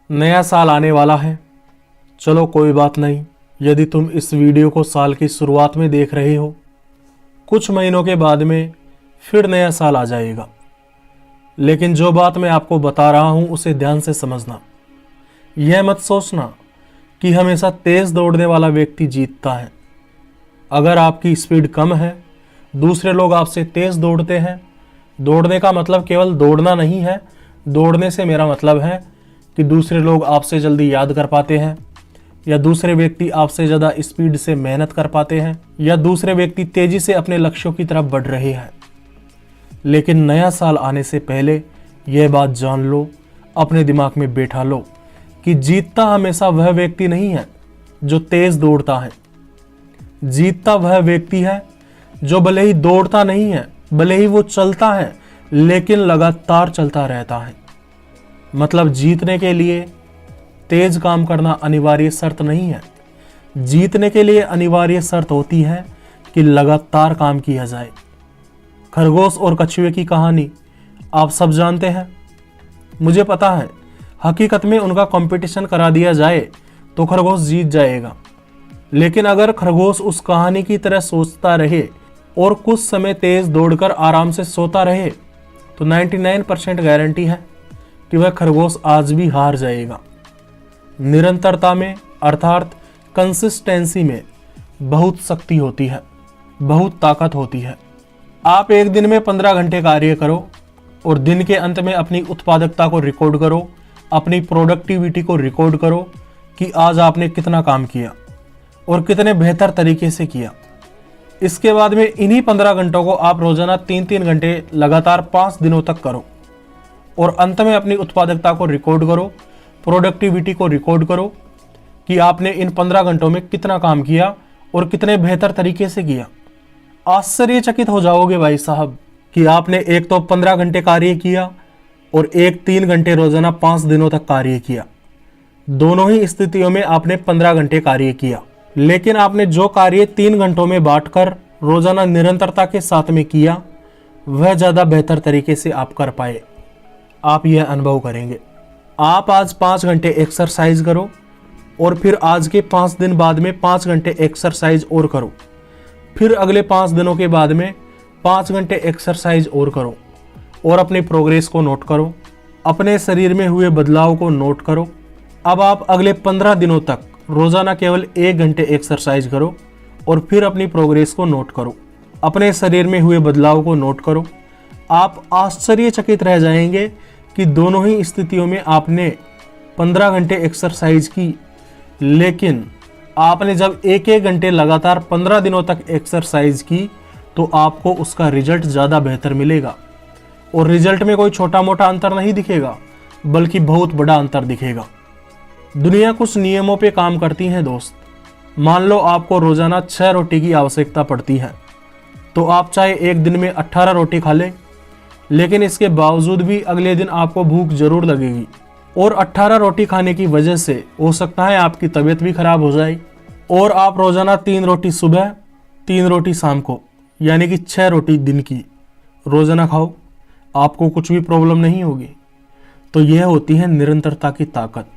नया साल आने वाला है। चलो कोई बात नहीं, यदि तुम इस वीडियो को साल की शुरुआत में देख रहे हो, कुछ महीनों के बाद में फिर नया साल आ जाएगा। लेकिन जो बात मैं आपको बता रहा हूँ उसे ध्यान से समझना। यह मत सोचना कि हमेशा तेज़ दौड़ने वाला व्यक्ति जीतता है। अगर आपकी स्पीड कम है, दूसरे लोग आपसे तेज़ दौड़ते हैं। दौड़ने का मतलब केवल दौड़ना नहीं है। दौड़ने से मेरा मतलब है कि दूसरे लोग आपसे जल्दी याद कर पाते हैं, या दूसरे व्यक्ति आपसे ज़्यादा स्पीड से मेहनत कर पाते हैं, या दूसरे व्यक्ति तेज़ी से अपने लक्ष्यों की तरफ बढ़ रहे हैं। लेकिन नया साल आने से पहले यह बात जान लो, अपने दिमाग में बैठा लो कि जीतता हमेशा वह व्यक्ति नहीं है जो तेज़ दौड़ता है। जीतता वह व्यक्ति है जो भले ही दौड़ता नहीं है, भले ही वो चलता है, लेकिन लगातार चलता रहता है। मतलब जीतने के लिए तेज काम करना अनिवार्य शर्त नहीं है। जीतने के लिए अनिवार्य शर्त होती है कि लगातार काम किया जाए। खरगोश और कछुए की कहानी आप सब जानते हैं। मुझे पता है हकीकत में उनका कंपटीशन करा दिया जाए तो खरगोश जीत जाएगा। लेकिन अगर खरगोश उस कहानी की तरह सोचता रहे और कुछ समय तेज दौड़कर आराम से सोता रहे तो 99% गारंटी है कि वह खरगोश आज भी हार जाएगा। निरंतरता में अर्थात कंसिस्टेंसी में बहुत शक्ति होती है, बहुत ताकत होती है। आप एक दिन में 15 घंटे कार्य करो और दिन के अंत में अपनी उत्पादकता को रिकॉर्ड करो, अपनी प्रोडक्टिविटी को रिकॉर्ड करो कि आज आपने कितना काम किया और कितने बेहतर तरीके से किया। इसके बाद में इन्हीं 15 घंटों को आप रोजाना 3-3 घंटे लगातार 5 दिनों तक करो और अंत में अपनी उत्पादकता को रिकॉर्ड करो, प्रोडक्टिविटी को रिकॉर्ड करो कि आपने इन 15 घंटों में कितना काम किया और कितने बेहतर तरीके से किया। आश्चर्यचकित हो जाओगे भाई साहब कि आपने एक तो 15 घंटे कार्य किया और एक 3 घंटे रोजाना 5 दिनों तक कार्य किया। दोनों ही स्थितियों में आपने 15 घंटे कार्य किया, लेकिन आपने जो कार्य 3 घंटों में बांटकर रोजाना निरंतरता के साथ में किया वह ज़्यादा बेहतर तरीके से आप कर पाए। आप यह अनुभव करेंगे। आप आज 5 घंटे एक्सरसाइज करो और फिर आज के 5 दिन बाद में 5 घंटे एक्सरसाइज और करो, फिर अगले 5 दिनों के बाद में 5 घंटे एक्सरसाइज और करो और अपनी प्रोग्रेस को नोट करो, अपने शरीर में हुए बदलाव को नोट करो। अब आप अगले 15 दिनों तक रोजाना केवल 1 घंटे एक्सरसाइज करो और फिर अपनी प्रोग्रेस को नोट करो, अपने शरीर में हुए बदलाव को नोट करो। आप आश्चर्यचकित रह जाएंगे कि दोनों ही स्थितियों में आपने 15 घंटे एक्सरसाइज की, लेकिन आपने जब 1-1 घंटे लगातार 15 दिनों तक एक्सरसाइज की तो आपको उसका रिजल्ट ज़्यादा बेहतर मिलेगा। और रिजल्ट में कोई छोटा मोटा अंतर नहीं दिखेगा, बल्कि बहुत बड़ा अंतर दिखेगा। दुनिया कुछ नियमों पे काम करती है दोस्त। मान लो आपको रोजाना 6 रोटी की आवश्यकता पड़ती है, तो आप चाहे एक दिन में 18 रोटी खा लें, लेकिन इसके बावजूद भी अगले दिन आपको भूख जरूर लगेगी और 18 रोटी खाने की वजह से हो सकता है आपकी तबीयत भी खराब हो जाए और आप रोजाना 3 रोटी सुबह, 3 रोटी शाम को, यानी कि 6 रोटी दिन की रोजाना खाओ, आपको कुछ भी प्रॉब्लम नहीं होगी। तो यह होती है निरंतरता की ताकत।